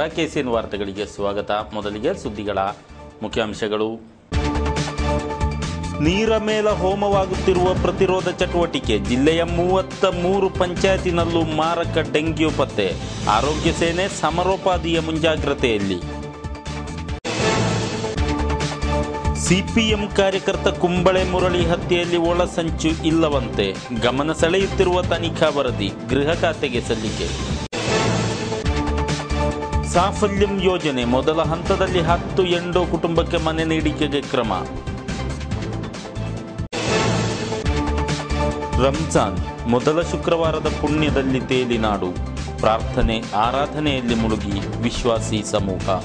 ನಮಸ್ಕಾರ. KCN ವಾರ್ತೆಗಳಿಗೆ ಸ್ವಾಗತ. ಮೊದಲಿಗೆ ಸುದ್ದಿಗಳ ಮುಖ್ಯಾಂಶಗಳು. ನೀರ ಮೇಲ ಹೋಮವಾಗುತ್ತಿರುವ ಪ್ರತಿರೋಧ ಚಟುವಟಿಕೆ. ಜಿಲ್ಲೆಯ 33 ಪಂಚಾಯತಿನಲ್ಲೂ ಮಾರಕ ಡೆಂಗ್ಯೂ ಪತ್ತೆ. ಆರೋಗ್ಯ ಸೇನೆ ಸಮರೋಪಾದಿಯ ಮುಂಜಾಗ್ರತೆಯಲ್ಲಿ. ಸಿಪಿಎಂ ಕಾರ್ಯಕರ್ತ ಕುಂಬಳೆ ಮುರಳಿ ಹತ್ಯೆಯಲ್ಲಿ ಒಳಸಂಚು ಇಲ್ಲವಂತೆ. ಗಮನ ಸೆಳೆಯುತ್ತಿರುವ ತನಿಖಾ ವರದಿ ಗೃಹ ಖಾತೆಗೆ ಸಲ್ಲಿಕೆ. ಸಾಫಲ್ಯಂ ಯೋಜನೆ ಮೊದಲ ಹಂತದಲ್ಲಿ 10 ಎಂಡೋ ಕುಟುಂಬಕ್ಕೆ ಮನೆ ನೀಡಿಕೆಗೆ ಕ್ರಮ. ರಂಜಾನ್ ಮೊದಲ ಶುಕ್ರವಾರದ ಪುಣ್ಯದಲ್ಲಿ ತೇಲಿನಾಡು. ಪ್ರಾರ್ಥನೆ ಆರಾಧನೆಯಲ್ಲಿ ಮುಳುಗಿ ವಿಶ್ವಾಸಿ ಸಮೂಹ.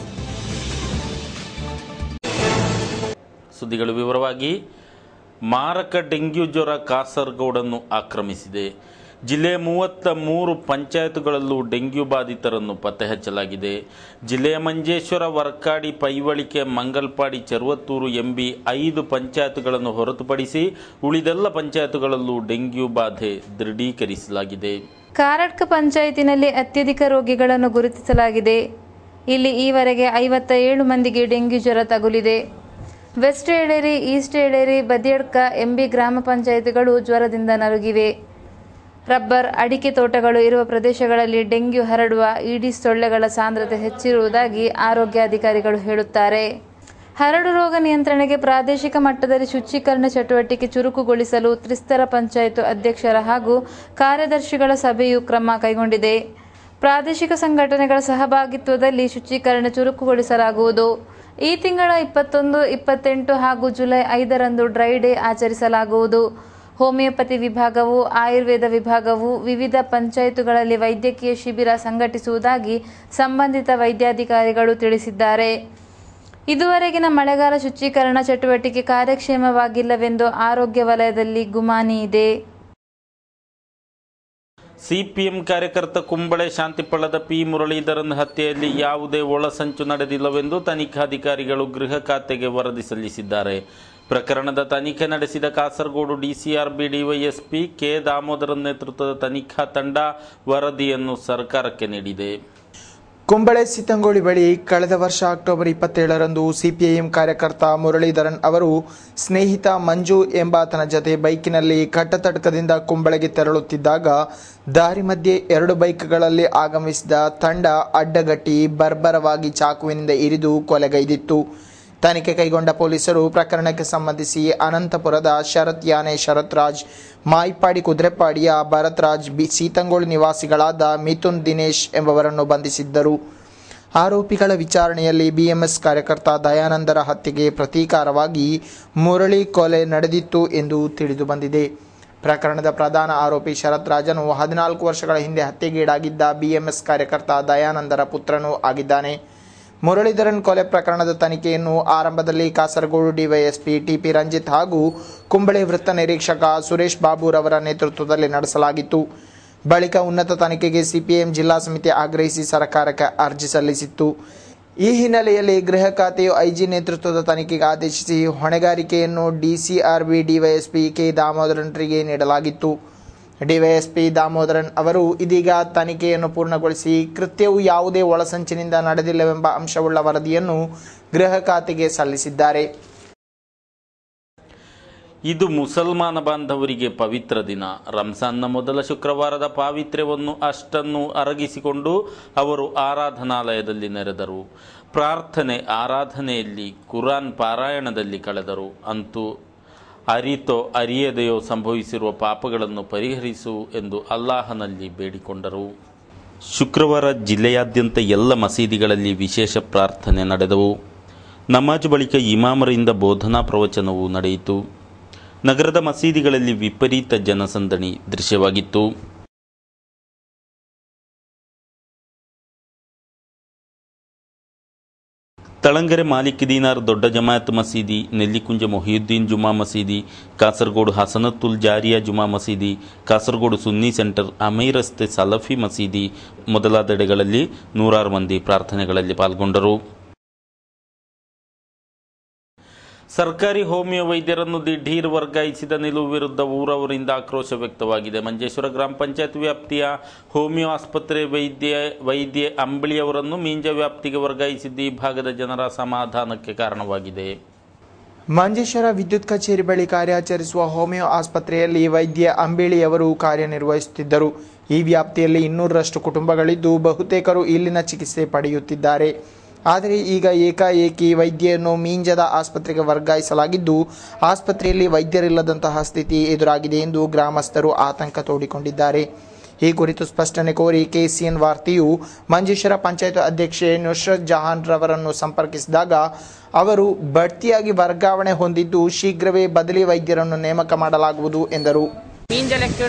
ಸುದ್ದಿಗಳು ವಿವರವಾಗಿ. ಮಾರಕ ಡೆಂಗ್ಯೂ ಜ್ವರ ಕಾಸರಗೋಡನ್ನು ಆಕ್ರಮಿಸಿದೆ. ಜಿಲ್ಲೆಯ 33 ಪಂಚಾಯತ್ಗಳಲ್ಲೂ ಡೆಂಗ್ಯೂ ಬಾಧಿತರನ್ನು ಪತ್ತೆ ಹಚ್ಚಲಾಗಿದೆ. ಜಿಲ್ಲೆಯ ಮಂಜೇಶ್ವರ, ವರ್ಕಾಡಿ, ಪೈವಳಿಕೆ, ಮಂಗಲ್ಪಾಡಿ, ಚೆರುವತ್ತೂರು ಎಂಬಿ 5 ಪಂಚಾಯತ್ಗಳನ್ನು ಹೊರತುಪಡಿಸಿ ಉಳಿದೆಲ್ಲ ಪಂಚಾಯತ್ಗಳಲ್ಲೂ ಡೆಂಗ್ಯೂ ಬಾಧೆ ದೃಢೀಕರಿಸಲಾಗಿದೆ. ಕಾರಡ್ಕ ಪಂಚಾಯತಿನಲ್ಲಿ ಅತ್ಯಧಿಕ ರೋಗಿಗಳನ್ನು ಗುರುತಿಸಲಾಗಿದೆ. ಇಲ್ಲಿ ಈವರೆಗೆ 57 ಮಂದಿಗೆ ಡೆಂಗ್ಯೂ ಜ್ವರ ತಗುಲಿದೆ. ವೆಸ್ಟ್ ಏಳೇರಿ, ಈಸ್ಟ್ ಏಳೇರಿ, ಬದಿಯಡ್ಕ ಎಂಬಿ ಗ್ರಾಮ ಪಂಚಾಯತಿಗಳು ಜ್ವರದಿಂದ ನಲುಗಿವೆ. ರಬ್ಬರ್, ಅಡಿಕೆ ತೋಟಗಳು ಇರುವ ಪ್ರದೇಶಗಳಲ್ಲಿ ಡೆಂಗ್ಯೂ ಹರಡುವ ಈಡಿಸ್ ಸೊಳ್ಳೆಗಳ ಸಾಂದ್ರತೆ ಹೆಚ್ಚಿರುವುದಾಗಿ ಆರೋಗ್ಯಾಧಿಕಾರಿಗಳು ಹೇಳುತ್ತಾರೆ. ಹರಡು ರೋಗ ನಿಯಂತ್ರಣೆಗೆ ಪ್ರಾದೇಶಿಕ ಮಟ್ಟದಲ್ಲಿ ಶುಚೀಕರಣ ಚಟುವಟಿಕೆ ಚುರುಕುಗೊಳಿಸಲು ತ್ರಿಸ್ತರ ಪಂಚಾಯತ್ ಅಧ್ಯಕ್ಷರ ಹಾಗೂ ಕಾರ್ಯದರ್ಶಿಗಳ ಸಭೆಯು ಕ್ರಮ ಕೈಗೊಂಡಿದೆ. ಪ್ರಾದೇಶಿಕ ಸಂಘಟನೆಗಳ ಸಹಭಾಗಿತ್ವದಲ್ಲಿ ಶುಚೀಕರಣ ಚುರುಕುಗೊಳಿಸಲಾಗುವುದು. ಈ ತಿಂಗಳ 21, 28 ಹಾಗೂ ಜುಲೈ 5ರಂದು ಡ್ರೈ ಡೇ ಆಚರಿಸಲಾಗುವುದು. ಹೋಮಿಯೋಪತಿ ವಿಭಾಗವು, ಆಯುರ್ವೇದ ವಿಭಾಗವು ವಿವಿಧ ಪಂಚಾಯತುಗಳಲ್ಲಿ ವೈದ್ಯಕೀಯ ಶಿಬಿರ ಸಂಘಟಿಸುವುದಾಗಿ ಸಂಬಂಧಿತ ವೈದ್ಯಾಧಿಕಾರಿಗಳು ತಿಳಿಸಿದ್ದಾರೆ. ಇದುವರೆಗಿನ ಮಳೆಗಾಲ ಶುಚೀಕರಣ ಚಟುವಟಿಕೆ ಕಾರ್ಯಕ್ಷಮವಾಗಿಲ್ಲವೆಂದು ಆರೋಗ್ಯ ವಲಯದಲ್ಲಿ ಗುಮಾನಿ ಇದೆ. ಸಿಪಿಎಂ ಕಾರ್ಯಕರ್ತ ಕುಂಬಳೆ ಶಾಂತಿಪಳ್ಳದ ಪಿ ಮುರಳೀಧರನ್ ಹತ್ಯೆಯಲ್ಲಿ ಯಾವುದೇ ಒಳಸಂಚು ನಡೆದಿಲ್ಲವೆಂದು ತನಿಖಾಧಿಕಾರಿಗಳು ಗೃಹ ಖಾತೆಗೆ ವರದಿ ಸಲ್ಲಿಸಿದ್ದಾರೆ. ಪ್ರಕರಣದ ತನಿಖೆ ನಡೆಸಿದ ಕಾಸರಗೋಡು ಡಿಸಿಆರ್ಬಿ ಡಿವೈಎಸ್ಪಿ ಕೆ ದಾಮೋದರನ್ ನೇತೃತ್ವದ ತನಿಖಾ ತಂಡ ವರದಿಯನ್ನು ಸರ್ಕಾರಕ್ಕೆ ನೀಡಿದೆ. ಕುಂಬಳೆ ಸಿತಂಗೋಳಿ ಬಳಿ ಕಳೆದ ವರ್ಷ ಅಕ್ಟೋಬರ್ 27ರಂದು ಸಿಪಿಐಎಂ ಕಾರ್ಯಕರ್ತ ಮುರಳೀಧರನ್ ಅವರು ಸ್ನೇಹಿತ ಮಂಜು ಎಂಬಾತನ ಜತೆ ಬೈಕಿನಲ್ಲಿ ಕಟ್ಟತಡ್ಕದಿಂದ ಕುಂಬಳೆಗೆ ತೆರಳುತ್ತಿದ್ದಾಗ ದಾರಿ ಮಧ್ಯೆ 2 ಬೈಕ್ಗಳಲ್ಲಿ ಆಗಮಿಸಿದ ತಂಡ ಅಡ್ಡಗಟ್ಟಿ ಬರ್ಬರವಾಗಿ ಚಾಕುವಿನಿಂದ ಇರಿದು ಕೊಲೆಗೈದಿತ್ತು. ತನಿಖೆ ಕೈಗೊಂಡ ಪೊಲೀಸರು ಪ್ರಕರಣಕ್ಕೆ ಸಂಬಂಧಿಸಿ ಅನಂತಪುರದ ಶರತ್ ಯಾನೆ ಶರತ್ ರಾಜ್, ಮಾಯ್ಪಾಡಿ ಕುದುರೆಪಾಡಿಯ ಭರತ್ ರಾಜ್, ಸೀತಂಗೋಳಿ ನಿವಾಸಿಗಳಾದ ಮಿಥುನ್ ದಿನೇಶ್ ಎಂಬವರನ್ನು ಬಂಧಿಸಿದ್ದರು. ಆರೋಪಿಗಳ ವಿಚಾರಣೆಯಲ್ಲಿ ಬಿಎಂಎಸ್ ಕಾರ್ಯಕರ್ತ ದಯಾನಂದರ ಹತ್ಯೆಗೆ ಪ್ರತೀಕಾರವಾಗಿ ಮುರಳಿ ಕೊಲೆ ನಡೆದಿತ್ತು ಎಂದು ತಿಳಿದು ಬಂದಿದೆ. ಪ್ರಕರಣದ ಪ್ರಧಾನ ಆರೋಪಿ ಶರತ್ ರಾಜನು 14 ವರ್ಷಗಳ ಹಿಂದೆ ಹತ್ಯೆಗೀಡಾಗಿದ್ದ ಬಿಎಂಎಸ್ ಕಾರ್ಯಕರ್ತ ದಯಾನಂದರ ಪುತ್ರನೂ ಆಗಿದ್ದಾನೆ. ಮುರಳೀಧರನ್ ಕೊಲೆ ಪ್ರಕರಣದ ತನಿಖೆಯನ್ನು ಆರಂಭದಲ್ಲಿ ಕಾಸರಗೋಡು ಡಿವೈಎಸ್ಪಿ ಟಿಪಿ ರಂಜಿತ್ ಹಾಗೂ ಕುಂಬಳೆ ವೃತ್ತ ನಿರೀಕ್ಷಕ ಸುರೇಶ್ ಬಾಬುರವರ ನೇತೃತ್ವದಲ್ಲಿ ನಡೆಸಲಾಗಿತ್ತು. ಬಳಿಕ ಉನ್ನತ ತನಿಖೆಗೆ ಸಿಪಿಎಂ ಜಿಲ್ಲಾ ಸಮಿತಿ ಆಗ್ರಹಿಸಿ ಸರ್ಕಾರಕ್ಕೆ ಅರ್ಜಿ ಸಲ್ಲಿಸಿತ್ತು. ಈ ಹಿನ್ನೆಲೆಯಲ್ಲಿ ಗೃಹ ಖಾತೆಯು ಐಜಿ ನೇತೃತ್ವದ ತನಿಖೆಗೆ ಆದೇಶಿಸಿ ಹೊಣೆಗಾರಿಕೆಯನ್ನು ಡಿಸಿಆರ್ಬಿ ಡಿವೈಎಸ್ಪಿ ಕೆ ದಾಮೋದರನ್ರಿಗೆ ನೀಡಲಾಗಿತ್ತು. ಡಿವೈಎಸ್ಪಿ ದಾಮೋದರನ್ ಅವರು ಇದೀಗ ತನಿಖೆಯನ್ನು ಪೂರ್ಣಗೊಳಿಸಿ ಕೃತ್ಯವು ಯಾವುದೇ ಒಳಸಂಚಿನಿಂದ ನಡೆದಿಲ್ಲವೆಂಬ ಅಂಶವುಳ್ಳ ವರದಿಯನ್ನು ಗೃಹ ಖಾತೆಗೆ ಸಲ್ಲಿಸಿದ್ದಾರೆ. ಇದು ಮುಸಲ್ಮಾನ ಬಾಂಧವರಿಗೆ ಪವಿತ್ರ ದಿನ. ರಂಜಾನ್ನ ಮೊದಲ ಶುಕ್ರವಾರದ ಪಾವಿತ್ರ್ಯವನ್ನು ಅಷ್ಟನ್ನು ಅರಗಿಸಿಕೊಂಡು ಅವರು ಆರಾಧನಾಲಯದಲ್ಲಿ ನೆರೆದರು. ಪ್ರಾರ್ಥನೆ ಆರಾಧನೆಯಲ್ಲಿ, ಕುರಾನ್ ಪಾರಾಯಣದಲ್ಲಿ ಕಳೆದರು. ಅಂತೂ ಅರಿತೋ ಅರಿಯದೆಯೋ ಸಂಭವಿಸಿರುವ ಪಾಪಗಳನ್ನು ಪರಿಹರಿಸು ಎಂದು ಅಲ್ಲಾಹನಲ್ಲಿ ಬೇಡಿಕೊಂಡರು. ಶುಕ್ರವಾರ ಜಿಲ್ಲೆಯಾದ್ಯಂತ ಎಲ್ಲ ಮಸೀದಿಗಳಲ್ಲಿ ವಿಶೇಷ ಪ್ರಾರ್ಥನೆ ನಡೆದವು. ನಮಾಜ್ ಬಳಿಕ ಇಮಾಮರಿಂದ ಬೋಧನಾ ಪ್ರವಚನವೂ ನಡೆಯಿತು. ನಗರದ ಮಸೀದಿಗಳಲ್ಲಿ ವಿಪರೀತ ಜನಸಂದಣಿ ದೃಶ್ಯವಾಗಿತ್ತು. ತಳಂಗೆರೆ ಮಾಲಿಕ್ ದೀನಾರ್ ದೊಡ್ಡ ಜಮಾಯತ್ ಮಸೀದಿ, ನೆಲ್ಲಿಕುಂಜ ಮೊಹಿಯುದ್ದೀನ್ ಜುಮಾ ಮಸೀದಿ, ಕಾಸರಗೋಡು ಹಸನತುಲ್ ಜಾರಿಯಾ ಜುಮಾ ಮಸೀದಿ, ಕಾಸರಗೋಡು ಸುನ್ನಿ ಸೆಂಟರ್, ಅಮೈ ರಸ್ತೆ ಸಲಫಿ ಮಸೀದಿ ಮೊದಲಾದೆಡೆಗಳಲ್ಲಿ ನೂರಾರು ಮಂದಿ ಪ್ರಾರ್ಥನೆಗಳಲ್ಲಿ ಪಾಲ್ಗೊಂಡರು. ಸರ್ಕಾರಿ ಹೋಮಿಯೋ ವೈದ್ಯರನ್ನು ದಿಢೀರ್ ವರ್ಗಾಯಿಸಿದ ನಿಲುವು ವಿರುದ್ಧ ಊರವರಿಂದ ಆಕ್ರೋಶ ವ್ಯಕ್ತವಾಗಿದೆ. ಮಂಜೇಶ್ವರ ಗ್ರಾಮ ಪಂಚಾಯತ್ ವ್ಯಾಪ್ತಿಯ ಹೋಮಿಯೋ ಆಸ್ಪತ್ರೆ ವೈದ್ಯೆ ಅಂಬಳಿಯವರನ್ನು ಮೀಂಜ ವ್ಯಾಪ್ತಿಗೆ ವರ್ಗಾಯಿಸಿದ್ದು ಈ ಭಾಗದ ಜನರ ಅಸಮಾಧಾನಕ್ಕೆ ಕಾರಣವಾಗಿದೆ. ಮಂಜೇಶ್ವರ ವಿದ್ಯುತ್ ಕಚೇರಿ ಬಳಿ ಕಾರ್ಯಾಚರಿಸುವ ಹೋಮಿಯೋ ಆಸ್ಪತ್ರೆಯಲ್ಲಿ ವೈದ್ಯ ಅಂಬೇಳಿಯವರು ಕಾರ್ಯನಿರ್ವಹಿಸುತ್ತಿದ್ದರು. ಈ ವ್ಯಾಪ್ತಿಯಲ್ಲಿ 200ರಷ್ಟು ಕುಟುಂಬಗಳಿದ್ದು ಬಹುತೇಕರು ಇಲ್ಲಿನ ಚಿಕಿತ್ಸೆ ಪಡೆಯುತ್ತಿದ್ದಾರೆ. ಆದರೆ ಈಗ ಏಕಾಏಕಿ ವೈದ್ಯರನ್ನು ಮೀಂಜದ ಆಸ್ಪತ್ರೆಗೆ ವರ್ಗಾಯಿಸಲಾಗಿದ್ದು ಆಸ್ಪತ್ರೆಯಲ್ಲಿ ವೈದ್ಯರಿಲ್ಲದಂತಹ ಸ್ಥಿತಿ ಎದುರಾಗಿದೆ ಎಂದು ಗ್ರಾಮಸ್ಥರು ಆತಂಕ ತೋಡಿಕೊಂಡಿದ್ದಾರೆ. ಈ ಕುರಿತು ಸ್ಪಷ್ಟನೆ ಕೋರಿ KCN ವಾರ್ತೆಯು ಮಂಜೇಶ್ವರ ಪಂಚಾಯತ್ ಅಧ್ಯಕ್ಷೆ ನುಸ್ರತ್ ಜಹಾನ್ ರವರನ್ನು ಸಂಪರ್ಕಿಸಿದಾಗ ಅವರು ಬಡ್ತಿಯಾಗಿ ವರ್ಗಾವಣೆ ಹೊಂದಿದ್ದು ಶೀಘ್ರವೇ ಬದಲಿ ವೈದ್ಯರನ್ನು ನೇಮಕ ಮಾಡಲಾಗುವುದು ಎಂದರು. മീഞ്ചലൊക്കെ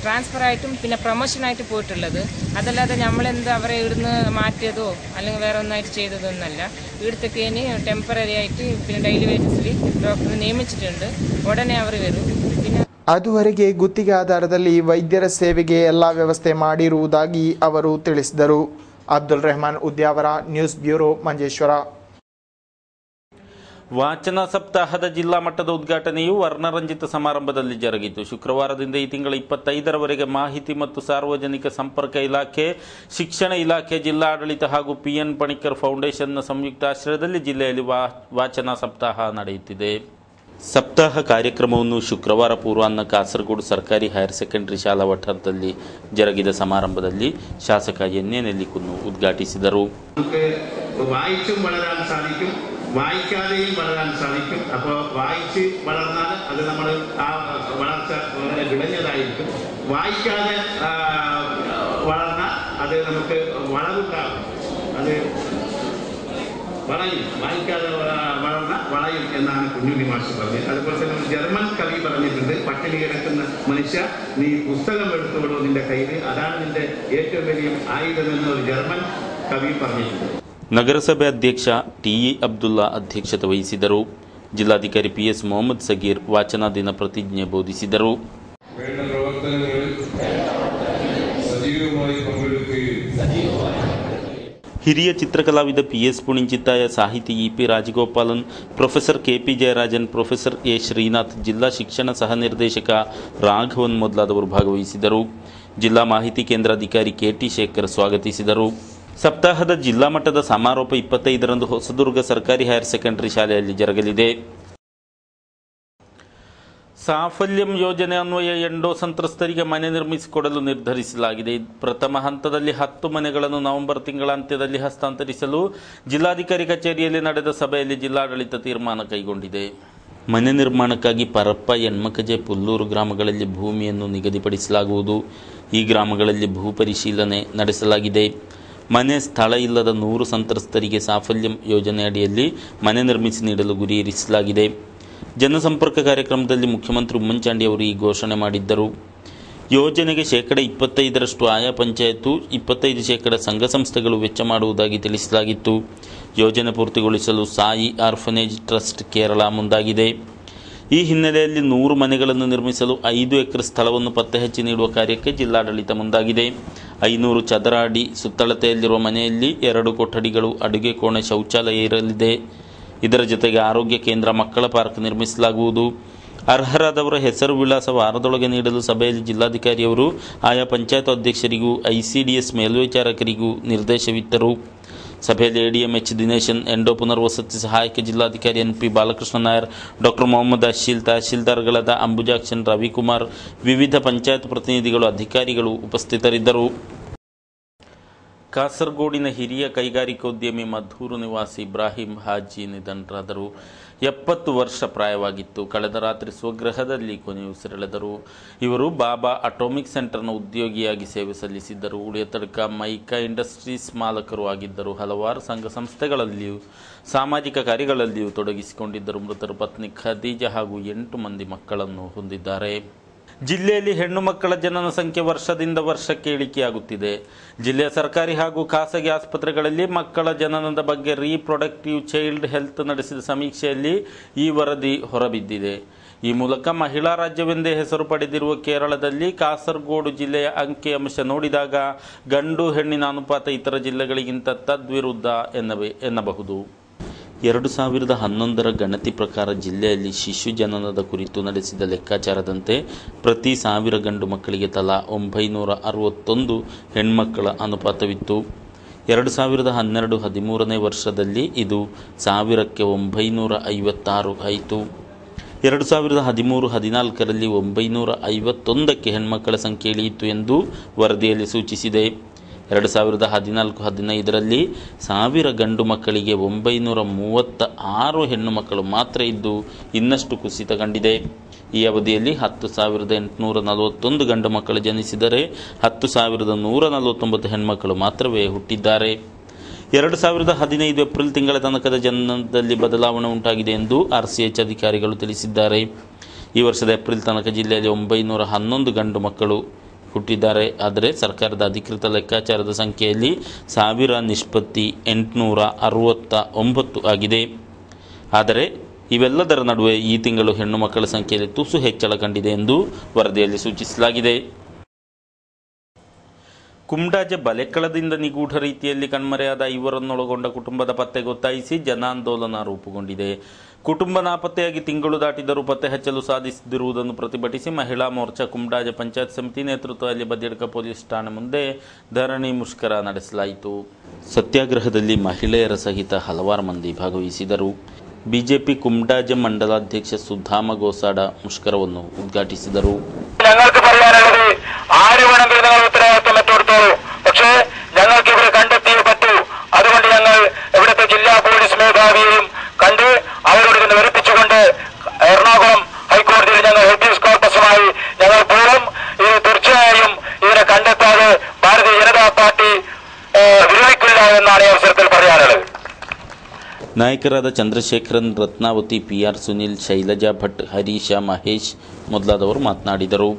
ട്രാൻസ്ഫർ ആയിട്ടും പിന്നെ പ്രൊമോഷൻ ആയിട്ട് പോയിട്ടുള്ളത്. അതല്ലാതെ നമ്മളെന്ത് അവരെ ഇവിടുന്ന് മാറ്റിയതോ അല്ലെങ്കിൽ വേറെ ഒന്നായിട്ട് ചെയ്തതൊന്നല്ല. ഇവിടുത്തേക്ക് ടെമ്പററി ആയിട്ട് പിന്നെ ഡെയിലി വേജസിൽ ഡോക്ടറെ നിയമിച്ചിട്ടുണ്ട്. ഉടനെ അവർ വരും. പിന്നെ ಅದುವರೆಗೆ ಗುತ್ತಿಗೆ ಆಧಾರದಲ್ಲಿ ವೈದ್ಯರ ಸೇವೆಗೆ ಎಲ್ಲ ವ್ಯವಸ್ಥೆ ಮಾಡಿರುವುದಾಗಿ ಅವರು ತಿಳಿಸಿದರು. Abdul Rehman Udyavara, news bureau, Manjeshwar. ವಾಚನ ಸಪ್ತಾಹದ ಜಿಲ್ಲಾ ಮಟ್ಟದ ಉದ್ಘಾಟನೆಯು ವರ್ಣರಂಜಿತ ಸಮಾರಂಭದಲ್ಲಿ ಜರುಗಿತು. ಶುಕ್ರವಾರದಿಂದ ಈ ತಿಂಗಳ 25ರವರೆಗೆ ಮಾಹಿತಿ ಮತ್ತು ಸಾರ್ವಜನಿಕ ಸಂಪರ್ಕ ಇಲಾಖೆ, ಶಿಕ್ಷಣ ಇಲಾಖೆ, ಜಿಲ್ಲಾಡಳಿತ ಹಾಗೂ PN ಪಣಿಕ್ಕರ್ ಫೌಂಡೇಶನ್ನ ಸಂಯುಕ್ತ ಆಶ್ರಯದಲ್ಲಿ ಜಿಲ್ಲೆಯಲ್ಲಿ ವಾಚನ ಸಪ್ತಾಹ ನಡೆಯುತ್ತಿದೆ. ಸಪ್ತಾಹ ಕಾರ್ಯಕ್ರಮವನ್ನು ಶುಕ್ರವಾರ ಪೂರ್ವಾಹ್ನ ಕಾಸರಗೋಡು ಸರ್ಕಾರಿ ಹೈಯರ್ ಸೆಕೆಂಡರಿ ಶಾಲಾ ವಠಾರದಲ್ಲಿ ಜರುಗಿದ ಸಮಾರಂಭದಲ್ಲಿ ಶಾಸಕ NA ನೆಲ್ಲಿಕುನ್ನು ಉದ್ಘಾಟಿಸಿದರು. വായിക്കാതെയും വളരാൻ സാധിക്കും. അപ്പോൾ വായിച്ച് വളർന്നാൽ അത് നമ്മൾ ആ വളർച്ച വളരെ വിളഞ്ഞതായിരിക്കും. വായിക്കാതെ വളർന്നാൽ അത് നമുക്ക് വളവുണ്ടാകും, അത് വളയും. വായിക്കാതെ വളർന്ന വളയും എന്നാണ് കുഞ്ഞുണ്ണി മാഷ് പറഞ്ഞത്. അതുപോലെ തന്നെ ഒരു ജർമ്മൻ കവി പറഞ്ഞിട്ടുണ്ട്, പട്ടിണി കിടക്കുന്ന മനുഷ്യ നീ പുസ്തകം എടുത്തുകൊള്ളൂ നിന്റെ കയ്യിൽ, അതാണ് നിന്റെ ഏറ്റവും വലിയ ആയുധമെന്ന് ഒരു ജർമ്മൻ കവി പറഞ്ഞിട്ടുണ്ട്. ನಗರಸಭೆ ಅಧ್ಯಕ್ಷ TE ಅಬ್ದುಲ್ಲಾ ಅಧ್ಯಕ್ಷತೆ ವಹಿಸಿದರು. ಜಿಲ್ಲಾಧಿಕಾರಿ PS ಮೊಹಮ್ಮದ್ ಸಗೀರ್ ವಾಚನ ದಿನ ಪ್ರತಿಜ್ಞೆ ಬೋಧಿಸಿದರು. ಹಿರಿಯ ಚಿತ್ರಕಲಾವಿದ PS ಪುಣಿಂಚಿತ್ತಾಯ, ಸಾಹಿತಿ EP Rajagopalan, professor KP Jayarajan, professor A Srinath, ಜಿಲ್ಲಾ ಶಿಕ್ಷಣ ಸಹ ನಿರ್ದೇಶಕ ರಾಘವನ್ ಮೊದಲಾದವರು ಭಾಗವಹಿಸಿದರು. ಜಿಲ್ಲಾ ಮಾಹಿತಿ ಕೇಂದ್ರಾಧಿಕಾರಿ KT ಶೇಖರ್ ಸ್ವಾಗತಿಸಿದರು. ಸಪ್ತಾಹದ ಜಿಲ್ಲಾ ಮಟ್ಟದ ಸಮಾರೋಪ 25ರಂದು ಹೊಸದುರ್ಗ ಸರ್ಕಾರಿ ಹೈಯರ್ ಸೆಕೆಂಡರಿ ಶಾಲೆಯಲ್ಲಿ ಜರುಗಲಿದೆ. ಸಾಫಲ್ಯಂ ಯೋಜನೆ ಅನ್ವಯ ಎಂಡೋ ಸಂತ್ರಸ್ತರಿಗೆ ಮನೆ ನಿರ್ಮಿಸಿಕೊಡಲು ನಿರ್ಧರಿಸಲಾಗಿದೆ. ಪ್ರಥಮ ಹಂತದಲ್ಲಿ 10 ಮನೆಗಳನ್ನು ನವೆಂಬರ್ ತಿಂಗಳ ಅಂತ್ಯದಲ್ಲಿ ಹಸ್ತಾಂತರಿಸಲು ಜಿಲ್ಲಾಧಿಕಾರಿ ಕಚೇರಿಯಲ್ಲಿ ನಡೆದ ಸಭೆಯಲ್ಲಿ ಜಿಲ್ಲಾಡಳಿತ ತೀರ್ಮಾನ ಕೈಗೊಂಡಿದೆ. ಮನೆ ನಿರ್ಮಾಣಕ್ಕಾಗಿ ಪರಪ್ಪ, ಯನ್ಮಕಜೆ, ಪುಲ್ಲೂರು ಗ್ರಾಮಗಳಲ್ಲಿ ಭೂಮಿಯನ್ನು ನಿಗದಿಪಡಿಸಲಾಗುವುದು. ಈ ಗ್ರಾಮಗಳಲ್ಲಿ ಭೂ ಪರಿಶೀಲನೆ ನಡೆಸಲಾಗಿದೆ. ಮನೆ ಸ್ಥಳ ಇಲ್ಲದ 100 ಸಂತ್ರಸ್ತರಿಗೆ ಸಾಫಲ್ಯಂ ಯೋಜನೆ ಅಡಿಯಲ್ಲಿ ಮನೆ ನಿರ್ಮಿಸಿ ನೀಡಲು ಗುರಿ ಇರಿಸಲಾಗಿದೆ. ಜನಸಂಪರ್ಕ ಕಾರ್ಯಕ್ರಮದಲ್ಲಿ ಮುಖ್ಯಮಂತ್ರಿ ಉಮ್ಮನ್ಚಾಂಡಿ ಅವರು ಈ ಘೋಷಣೆ ಮಾಡಿದ್ದರು. ಯೋಜನೆಗೆ 25% ಆಯಾ ಪಂಚಾಯತು, 25% ಸಂಘ ಸಂಸ್ಥೆಗಳು ವೆಚ್ಚ ಮಾಡುವುದಾಗಿ ತಿಳಿಸಲಾಗಿತ್ತು. ಯೋಜನೆ ಪೂರ್ತಿಗೊಳಿಸಲು ಸಾಯಿ ಆರ್ಫನೇಜ್ ಟ್ರಸ್ಟ್ ಕೇರಳ ಮುಂದಾಗಿದೆ. ಈ ಹಿನ್ನೆಲೆಯಲ್ಲಿ 100 ಮನೆಗಳನ್ನು ನಿರ್ಮಿಸಲು 5 ಎಕರೆ ಸ್ಥಳವನ್ನು ಪತ್ತೆ ಹಚ್ಚಿ ನೀಡುವ ಕಾರ್ಯಕ್ಕೆ ಜಿಲ್ಲಾಡಳಿತ ಮುಂದಾಗಿದೆ. 500 ಚದರ ಅಡಿ ಸುತ್ತಳತೆಯಲ್ಲಿರುವ ಮನೆಯಲ್ಲಿ 2 ಕೊಠಡಿಗಳು, ಅಡುಗೆ ಕೋಣೆ, ಶೌಚಾಲಯ ಇರಲಿದೆ. ಇದರ ಜೊತೆಗೆ ಆರೋಗ್ಯ ಕೇಂದ್ರ, ಮಕ್ಕಳ ಪಾರ್ಕ್ ನಿರ್ಮಿಸಲಾಗುವುದು. ಅರ್ಹರಾದವರ ಹೆಸರು ವಿಳಾಸ ವಾರದೊಳಗೆ ನೀಡಲು ಸಭೆಯಲ್ಲಿ ಜಿಲ್ಲಾಧಿಕಾರಿಯವರು ಆಯಾ ಪಂಚಾಯತ್ ಅಧ್ಯಕ್ಷರಿಗೂ ICDS ಮೇಲ್ವಿಚಾರಕರಿಗೂ ನಿರ್ದೇಶವಿತ್ತರು. ಸಭೆಯಲ್ಲಿ ADM ದಿನೇಶನ್, ಎಂಡೋ ಪುನರ್ವಸತಿ ಸಹಾಯಕ ಜಿಲ್ಲಾಧಿಕಾರಿ NP ಬಾಲಕೃಷ್ಣ ನಾಯರ್, ಡಾಕ್ಟರ್ ಮೊಹಮ್ಮದ್ ಅಶೀಲ್, ತಹಶೀಲ್ದಾರ್ಗಳಾದ ಅಂಬುಜಾಕ್ಷನ್, ರವಿಕುಮಾರ್, ವಿವಿಧ ಪಂಚಾಯತ್ ಪ್ರತಿನಿಧಿಗಳು, ಅಧಿಕಾರಿಗಳು ಉಪಸ್ಥಿತರಿದ್ದರು. ಕಾಸರಗೋಡಿನ ಹಿರಿಯ ಕೈಗಾರಿಕೋದ್ಯಮಿ ಮಧೂರು ನಿವಾಸಿ ಇಬ್ರಾಹಿಂ ಹಾಜಿ ನಿಧನರಾದರು. 70 ವರ್ಷ ಪ್ರಾಯವಾಗಿತ್ತು. ಕಳೆದ ರಾತ್ರಿ ಸ್ವಗೃಹದಲ್ಲಿ ಕೊನೆಯುಸಿರೆಳೆದರು. ಇವರು ಬಾಬಾ ಅಟೋಮಿಕ್ ಸೆಂಟರ್ನ ಉದ್ಯೋಗಿಯಾಗಿ ಸೇವೆ ಸಲ್ಲಿಸಿದ್ದರು. ಉಳಿಯತಡ್ಕ ಮೈಕಾ ಇಂಡಸ್ಟ್ರೀಸ್ ಮಾಲಕರು ಆಗಿದ್ದರು. ಹಲವಾರು ಸಂಘ ಸಂಸ್ಥೆಗಳಲ್ಲಿಯೂ ಸಾಮಾಜಿಕ ಕಾರ್ಯಗಳಲ್ಲಿಯೂ ತೊಡಗಿಸಿಕೊಂಡಿದ್ದರು. ಮೃತರ ಪತ್ನಿ ಖದೀಜಾ ಹಾಗೂ 8 ಮಂದಿ ಮಕ್ಕಳನ್ನು ಹೊಂದಿದ್ದಾರೆ. ಜಿಲ್ಲೆಯಲ್ಲಿ ಹೆಣ್ಣು ಮಕ್ಕಳ ಜನನ ಸಂಖ್ಯೆ ವರ್ಷದಿಂದ ವರ್ಷಕ್ಕೆ ಇಳಿಕೆಯಾಗುತ್ತಿದೆ. ಜಿಲ್ಲೆಯ ಸರ್ಕಾರಿ ಹಾಗೂ ಖಾಸಗಿ ಆಸ್ಪತ್ರೆಗಳಲ್ಲಿ ಮಕ್ಕಳ ಜನನದ ಬಗ್ಗೆ ರೀಪ್ರೊಡಕ್ಟಿವ್ ಚೈಲ್ಡ್ ಹೆಲ್ತ್ ನಡೆಸಿದ ಸಮೀಕ್ಷೆಯಲ್ಲಿ ಈ ವರದಿ ಹೊರಬಿದ್ದಿದೆ. ಈ ಮೂಲಕ ಮಹಿಳಾ ರಾಜ್ಯವೆಂದೇ ಹೆಸರು ಪಡೆದಿರುವ ಕೇರಳದಲ್ಲಿ ಕಾಸರಗೋಡು ಜಿಲ್ಲೆಯ ಅಂಕಿಅಂಶ ನೋಡಿದಾಗ ಗಂಡು ಹೆಣ್ಣಿನ ಅನುಪಾತ ಇತರ ಜಿಲ್ಲೆಗಳಿಗಿಂತ ತದ್ವಿರುದ್ಧ ಎನ್ನಬಹುದು. 2011ರ ಗಣತಿ ಪ್ರಕಾರ ಜಿಲ್ಲೆಯಲ್ಲಿ ಶಿಶು ಜನನದ ಕುರಿತು ನಡೆಸಿದ ಲೆಕ್ಕಾಚಾರದಂತೆ ಪ್ರತಿ 1000 ಗಂಡು ಮಕ್ಕಳಿಗೆ ತಲಾ 961 ಹೆಣ್ಮಕ್ಕಳ ಅನುಪಾತವಿತ್ತು. 2012-13ನೇ ವರ್ಷದಲ್ಲಿ ಇದು 1000ಕ್ಕೆ 956 ಆಯಿತು. 2013-14ರಲ್ಲಿ 951ಕ್ಕೆ ಹೆಣ್ಮಕ್ಕಳ ಸಂಖ್ಯೆ ಇಳಿಯಿತು ಎಂದು ವರದಿಯಲ್ಲಿ ಸೂಚಿಸಿದೆ. 2014-15ರಲ್ಲಿ 1000 ಗಂಡು ಮಕ್ಕಳಿಗೆ 936 ಹೆಣ್ಣು ಮಕ್ಕಳು ಮಾತ್ರ ಇದ್ದು ಇನ್ನಷ್ಟು ಕುಸಿತ ಕಂಡಿದೆ. ಈ ಅವಧಿಯಲ್ಲಿ 10,841 ಗಂಡು ಮಕ್ಕಳು ಜನಿಸಿದರೆ 10,149 ಹೆಣ್ಮಕ್ಕಳು ಮಾತ್ರವೇ ಹುಟ್ಟಿದ್ದಾರೆ. 2015 ಏಪ್ರಿಲ್ ತಿಂಗಳ ತನಕದ ಜನನದಲ್ಲಿ ಬದಲಾವಣೆ ಉಂಟಾಗಿದೆ ಎಂದು RCH ಅಧಿಕಾರಿಗಳು ತಿಳಿಸಿದ್ದಾರೆ. ಈ ವರ್ಷದ ಏಪ್ರಿಲ್ ತನಕ ಜಿಲ್ಲೆಯಲ್ಲಿ 911 ಗಂಡು ಮಕ್ಕಳು ಹುಟ್ಟಿದ್ದಾರೆ. ಆದರೆ ಸರ್ಕಾರದ ಅಧಿಕೃತ ಲೆಕ್ಕಾಚಾರದ ಸಂಖ್ಯೆಯಲ್ಲಿ 1000 ನಿಷ್ಪತ್ತಿ 869 ಆಗಿದೆ. ಆದರೆ ಇವೆಲ್ಲದರ ನಡುವೆ ಈ ತಿಂಗಳು ಹೆಣ್ಣು ಮಕ್ಕಳ ಸಂಖ್ಯೆಯಲ್ಲಿ ತುಸು ಹೆಚ್ಚಳ ಕಂಡಿದೆ ಎಂದು ವರದಿಯಲ್ಲಿ ಸೂಚಿಸಲಾಗಿದೆ. ಕುಮಟಾಜೆ ಬಲೆಕ್ಕಳದಿಂದ ನಿಗೂಢ ರೀತಿಯಲ್ಲಿ ಕಣ್ಮರೆಯಾದ 5ರನ್ನೊಳಗೊಂಡ ಕುಟುಂಬದ ಪತ್ತೆಗೊತ್ತಾಯಿಸಿ ಜನಾಂದೋಲನ ರೂಪುಗೊಂಡಿದೆ. ಕುಟುಂಬ ನಾಪತ್ತೆಯಾಗಿ ತಿಂಗಳು ದಾಟಿದರೂ ಪತ್ತೆ ಹಚ್ಚಲು ಸಾಧಿಸದಿರುವುದನ್ನು ಪ್ರತಿಭಟಿಸಿ ಮಹಿಳಾ ಮೋರ್ಚಾ ಕುಮಟಾಜೆ ಪಂಚಾಯತ್ ಸಮಿತಿ ನೇತೃತ್ವದಲ್ಲಿ ಬದಿಯಡ್ಕ ಪೊಲೀಸ್ ಠಾಣೆ ಮುಂದೆ ಧರಣಿ ಮುಷ್ಕರ ನಡೆಸಲಾಯಿತು. ಸತ್ಯಾಗ್ರಹದಲ್ಲಿ ಮಹಿಳೆಯರ ಸಹಿತ ಹಲವಾರು ಮಂದಿ ಭಾಗವಹಿಸಿದರು. ಬಿಜೆಪಿ കുമടാജെ മണ്ഡലാധ്യക്ഷ സുധാമ ഗോസാഡ മുഷ്കരವನ್ನು ഉദ്ഘാಟಿಸಿದರು. ഞങ്ങൾക്ക് പറയാനുള്ളത് ആര് വേണമെങ്കിലും നിങ്ങൾ ഉത്തരവാദിത്വം ഏറ്റെടുത്തോളൂ, പക്ഷേ ഞങ്ങൾക്ക് ഇവരെ കണ്ടെത്തിയേ പറ്റൂ. അതുകൊണ്ട് ഞങ്ങൾ ഇവിടുത്തെ ജില്ലാ പോലീസ് മേധാവിയെയും കണ്ട് അവരോട് ഇതിനെ വെറുപ്പിച്ചുകൊണ്ട് എറണാകുളം ഹൈക്കോടതിയിൽ ഞങ്ങൾ ഹെബിയസ് കോർപ്പസുമായി ഞങ്ങൾ പോകും. ഇത് തീർച്ചയായും ഇതിനെ കണ്ടെത്താതെ ഭാരതീയ ജനതാ പാർട്ടി വിരമിക്കില്ല എന്നാണ് ഈ അവസരത്തിൽ പറയാനുള്ളത്. ನಾಯಕರಾದ ಚಂದ್ರಶೇಖರನ್, ರತ್ನಾವತಿ, PR ಸುನಿಲ್, ಶೈಲಜಾ ಭಟ್, ಹರೀಶ, ಮಹೇಶ್ ಮೊದಲಾದವರು ಮಾತನಾಡಿದರು.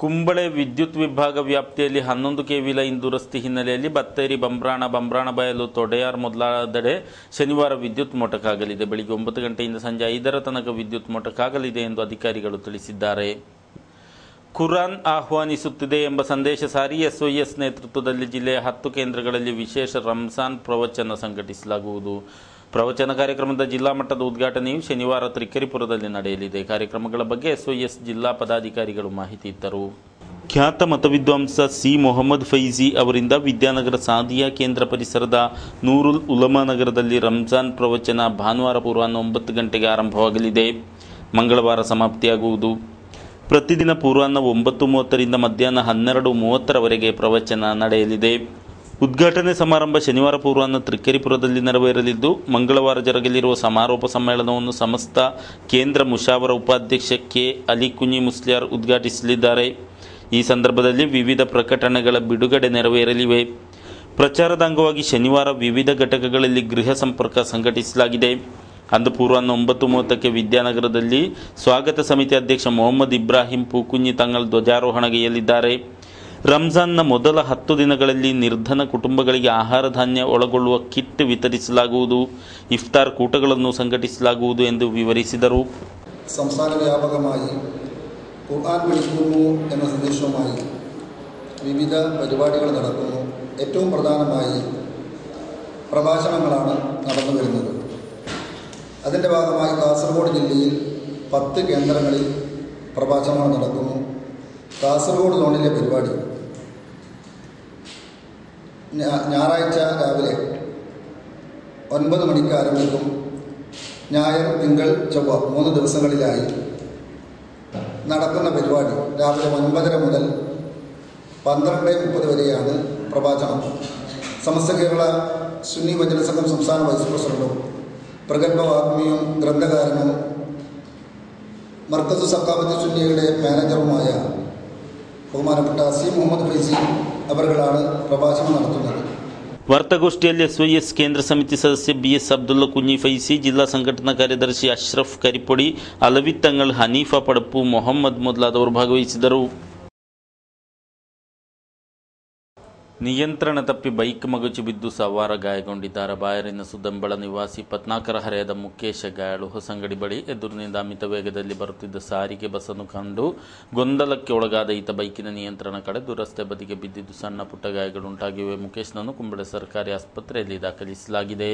ಕುಂಬಳೆ ವಿದ್ಯುತ್ ವಿಭಾಗ ವ್ಯಾಪ್ತಿಯಲ್ಲಿ 11 kV ಲೈನ್ ದುರಸ್ತಿ ಹಿನ್ನೆಲೆಯಲ್ಲಿ ಬತ್ತೇರಿ, ಬಂಬ್ರಾಣ ಬಯಲು, ತೊಡೆಯಾರ್ ಮೊದಲಾದೆಡೆ ಶನಿವಾರ ವಿದ್ಯುತ್ ಮೊಟಕಾಗಲಿದೆ. ಬೆಳಿಗ್ಗೆ 9 ಗಂಟೆಯಿಂದ ಸಂಜೆ 5ರ ತನಕ ವಿದ್ಯುತ್ ಮೊಟಕಾಗಲಿದೆ ಎಂದು ಅಧಿಕಾರಿಗಳು ತಿಳಿಸಿದ್ದಾರೆ. ಕುರಾನ್ ಆಹ್ವಾನಿಸುತ್ತಿದೆ ಎಂಬ ಸಂದೇಶ ಸಾರಿ SOS ನೇತೃತ್ವದಲ್ಲಿ ಜಿಲ್ಲೆಯ 10 ಕೇಂದ್ರಗಳಲ್ಲಿ ವಿಶೇಷ ರಂಜಾನ್ ಪ್ರವಚನ ಸಂಘಟಿಸಲಾಗುವುದು. ಪ್ರವಚನ ಕಾರ್ಯಕ್ರಮದ ಜಿಲ್ಲಾ ಮಟ್ಟದ ಉದ್ಘಾಟನೆಯು ಶನಿವಾರ ತ್ರಿಕರಿಪುರದಲ್ಲಿ ನಡೆಯಲಿದೆ. ಕಾರ್ಯಕ್ರಮಗಳ ಬಗ್ಗೆ SOS ಜಿಲ್ಲಾ ಪದಾಧಿಕಾರಿಗಳು ಮಾಹಿತಿ ಇತ್ತರು. ಖ್ಯಾತ ಮತವಿದ್ವಾಂಸ C. ಮೊಹಮ್ಮದ್ ಫೈಜಿ ಅವರಿಂದ ವಿದ್ಯಾನಗರ ಸಾದಿಯಾ ಕೇಂದ್ರ ಪರಿಸರದ ನೂರುಲ್ ಉಲಮಾ ನಗರದಲ್ಲಿ ರಂಜಾನ್ ಪ್ರವಚನ ಭಾನುವಾರ ಪೂರ್ವಾಹ್ನ 9 ಗಂಟೆಗೆ ಆರಂಭವಾಗಲಿದೆ. ಮಂಗಳವಾರ ಸಮಾಪ್ತಿಯಾಗುವುದು. ಪ್ರತಿದಿನ ಪೂರ್ವಾಹ್ನ 9:30ರಿಂದ ಮಧ್ಯಾಹ್ನ 12:30ರವರೆಗೆ ಪ್ರವಚನ ನಡೆಯಲಿದೆ. ಉದ್ಘಾಟನೆ ಸಮಾರಂಭ ಶನಿವಾರ ಪೂರ್ವಾಹ್ನ ತ್ರಿಕರಿಪುರದಲ್ಲಿ ನೆರವೇರಲಿದ್ದು, ಮಂಗಳವಾರ ಜರುಗಲಿರುವ ಸಮಾರೋಪ ಸಮ್ಮೇಳನವನ್ನು ಸಮಸ್ತ ಕೇಂದ್ರ ಮುಷಾವರ ಉಪಾಧ್ಯಕ್ಷ K. ಅಲಿ ಕುಂಞಿ ಮುಸ್ಲಿಯಾರ್ ಉದ್ಘಾಟಿಸಲಿದ್ದಾರೆ. ಈ ಸಂದರ್ಭದಲ್ಲಿ ವಿವಿಧ ಪ್ರಕಟಣೆಗಳ ಬಿಡುಗಡೆ ನೆರವೇರಲಿವೆ. ಪ್ರಚಾರದ ಅಂಗವಾಗಿ ಶನಿವಾರ ವಿವಿಧ ಘಟಕಗಳಲ್ಲಿ ಗೃಹ ಸಂಪರ್ಕ ಸಂಘಟಿಸಲಾಗಿದೆ. ಅಂದು ಪೂರ್ವಾಹ್ನ 9:30ಕ್ಕೆ ವಿದ್ಯಾನಗರದಲ್ಲಿ ಸ್ವಾಗತ ಸಮಿತಿ ಅಧ್ಯಕ್ಷ ಮೊಹಮ್ಮದ್ ಇಬ್ರಾಹಿಂ ಪೂಕುಂಞಿ ತಂಗಳ್ ಧ್ವಜಾರೋಹಣಗೆಯಲಿದ್ದಾರೆ. ರಂಜಾನ್ನ ಮೊದಲ 10 ದಿನಗಳಲ್ಲಿ ನಿರ್ಧನ ಕುಟುಂಬಗಳಿಗೆ ಆಹಾರ ಧಾನ್ಯ ಒಳಗೊಳ್ಳುವ ಕಿಟ್ ವಿತರಿಸಲಾಗುವುದು. ಇಫ್ತಾರ್ ಕೂಟಗಳನ್ನು ಸಂಘಟಿಸಲಾಗುವುದು ಎಂದು വിവരിಸಿದರು. സംസ്ഥാന വ്യാപകമായി ഖുർആൻ പഠിക്കുന്നു എന്ന സന്ദേശവുമായി വിവിധ പരിപാടികൾ നടക്കുന്നു. ഏറ്റവും പ്രധാനമായി പ്രഭാഷണങ്ങളാണ് നടന്നു വരുന്നത്. അതിൻ്റെ ഭാഗമായി കാസർഗോഡ് ജില്ലയിൽ 10 കേന്ദ്രങ്ങളിൽ പ്രഭാഷണങ്ങൾ നടക്കുന്നു. കാസർഗോഡ് സോണിലെ പരിപാടി ഞായറാഴ്ച രാവിലെ 9 മണിക്ക് ആരംഭിക്കും. ഞായർ, തിങ്കൾ, ചൊവ്വ 3 ദിവസങ്ങളിലായി നടക്കുന്ന പരിപാടി രാവിലെ 9:30 മുതൽ 12:30 വരെയാണ് പ്രഭാഷണം. സമസ്ത കേരള സുന്നി വചന സംഘം സംസ്ഥാന വൈസ് പ്രസിഡന്റും പ്രഗത്ഭ വാഗ്മിയും ഗ്രന്ഥകാരനും മർക്കസ് സക്കാഫത്ത് സുന്നിയുടെ മാനേജറുമായ ബഹുമാനപ്പെട്ട C. മുഹമ്മദ് ഫൈസി അവர்களാണ് പ്രഭാഷണം നടത്തുന്നത്. ವಾರ್ತಾಗೋಷ್ಠಿಯಲ್ಲಿ SOS ಕೇಂದ್ರ ಸಮಿತಿ ಸದಸ್ಯ BS ಅಬ್ದುಲ್ಲಾ ಕುಂಞಿ ಫೈಸಿ, ಜಿಲ್ಲಾ ಸಂಘಟನಾ ಕಾರ್ಯದರ್ಶಿ ಅಶ್ರಫ್ ಕರಿಪೊಡಿ, ಅಲವಿತ್ ತಂಗಳ್, ಹನೀಫಾ ಪಡಪ್ಪು, ಮೊಹಮ್ಮದ್ ಮೊದಲಾದವರು ಭಾಗವಹಿಸಿದರು. ನಿಯಂತ್ರಣ ತಪ್ಪಿ ಬೈಕ್ ಮಗುಚಿ ಬಿದ್ದು ಸವಾರ ಗಾಯಗೊಂಡಿದ್ದಾರೆ. ಬಾಯರಿನ ಸುದಂಬಳ ನಿವಾಸಿ 24ರ ಹರೆಯದ ಮುಖೇಶ ಗಾಯಾಳು. ಹೊಸಂಗಡಿ ಬಳಿ ಎದುರಿನಿಂದ ಅಮಿತ ವೇಗದಲ್ಲಿ ಬರುತ್ತಿದ್ದ ಸಾರಿಗೆ ಬಸ್ಸನ್ನು ಕಂಡು ಗೊಂದಲಕ್ಕೆ ಒಳಗಾದ ಈತ ಬೈಕಿನ ನಿಯಂತ್ರಣ ಕಳೆದು ರಸ್ತೆ ಬದಿಗೆ ಬಿದ್ದಿದ್ದು ಸಣ್ಣ ಪುಟ್ಟ ಗಾಯಗಳುಂಟಾಗಿವೆ. ಮುಖೇಶ್ನನ್ನು ಕುಂಬಳೆ ಸರ್ಕಾರಿ ಆಸ್ಪತ್ರೆಯಲ್ಲಿ ದಾಖಲಿಸಲಾಗಿದೆ.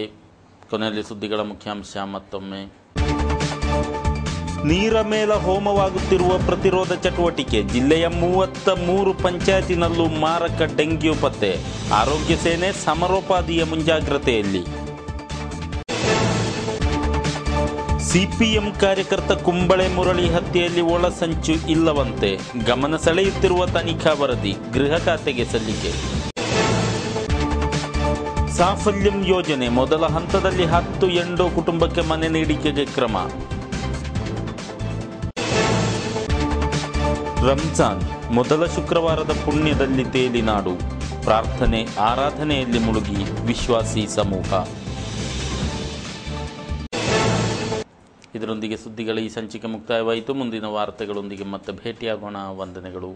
ಕೊನೆಯಲ್ಲಿ ಸುದ್ದಿಗಳ ಮುಖ್ಯಾಂಶ ಮತ್ತೊಮ್ಮೆ. ನೀರ ಮೇಲ ಹೋಮವಾಗುತ್ತಿರುವ ಪ್ರತಿರೋಧ ಚಟುವಟಿಕೆ. ಜಿಲ್ಲೆಯ 33 ಪಂಚಾಯತಿನಲ್ಲೂ ಮಾರಕ ಡೆಂಗ್ಯೂ ಪತ್ತೆ. ಆರೋಗ್ಯ ಸೇನೆ ಸಮರೋಪಾದಿಯ ಮುಂಜಾಗ್ರತೆಯಲ್ಲಿ. ಸಿಪಿಎಂ ಕಾರ್ಯಕರ್ತ ಕುಂಬಳೆ ಮುರಳಿ ಹತ್ಯೆಯಲ್ಲಿ ಒಳಸಂಚು ಇಲ್ಲವಂತೆ. ಗಮನ ಸೆಳೆಯುತ್ತಿರುವ ತನಿಖಾ ವರದಿ ಗೃಹ ಖಾತೆಗೆ ಸಲ್ಲಿಕೆ. ಸಾಫಲ್ಯಂ ಯೋಜನೆ ಮೊದಲ ಹಂತದಲ್ಲಿ 10 ಎಂಡೋ ಕುಟುಂಬಕ್ಕೆ ಮನೆ ನೀಡಿಕೆಗೆ ಕ್ರಮ. ರಂಜಾನ್ ಮೊದಲ ಶುಕ್ರವಾರದ ಪುಣ್ಯದಲ್ಲಿ ತೇಲಿ ನಾಡು. ಪ್ರಾರ್ಥನೆ ಆರಾಧನೆಯಲ್ಲಿ ಮುಳುಗಿ ವಿಶ್ವಾಸಿ ಸಮೂಹ. ಇದರೊಂದಿಗೆ ಸುದ್ದಿಗಳ ಈ ಸಂಚಿಕೆ ಮುಕ್ತಾಯವಾಯಿತು. ಮುಂದಿನ ವಾರ್ತೆಗಳೊಂದಿಗೆ ಮತ್ತೆ ಭೇಟಿಯಾಗೋಣ. ವಂದನೆಗಳು.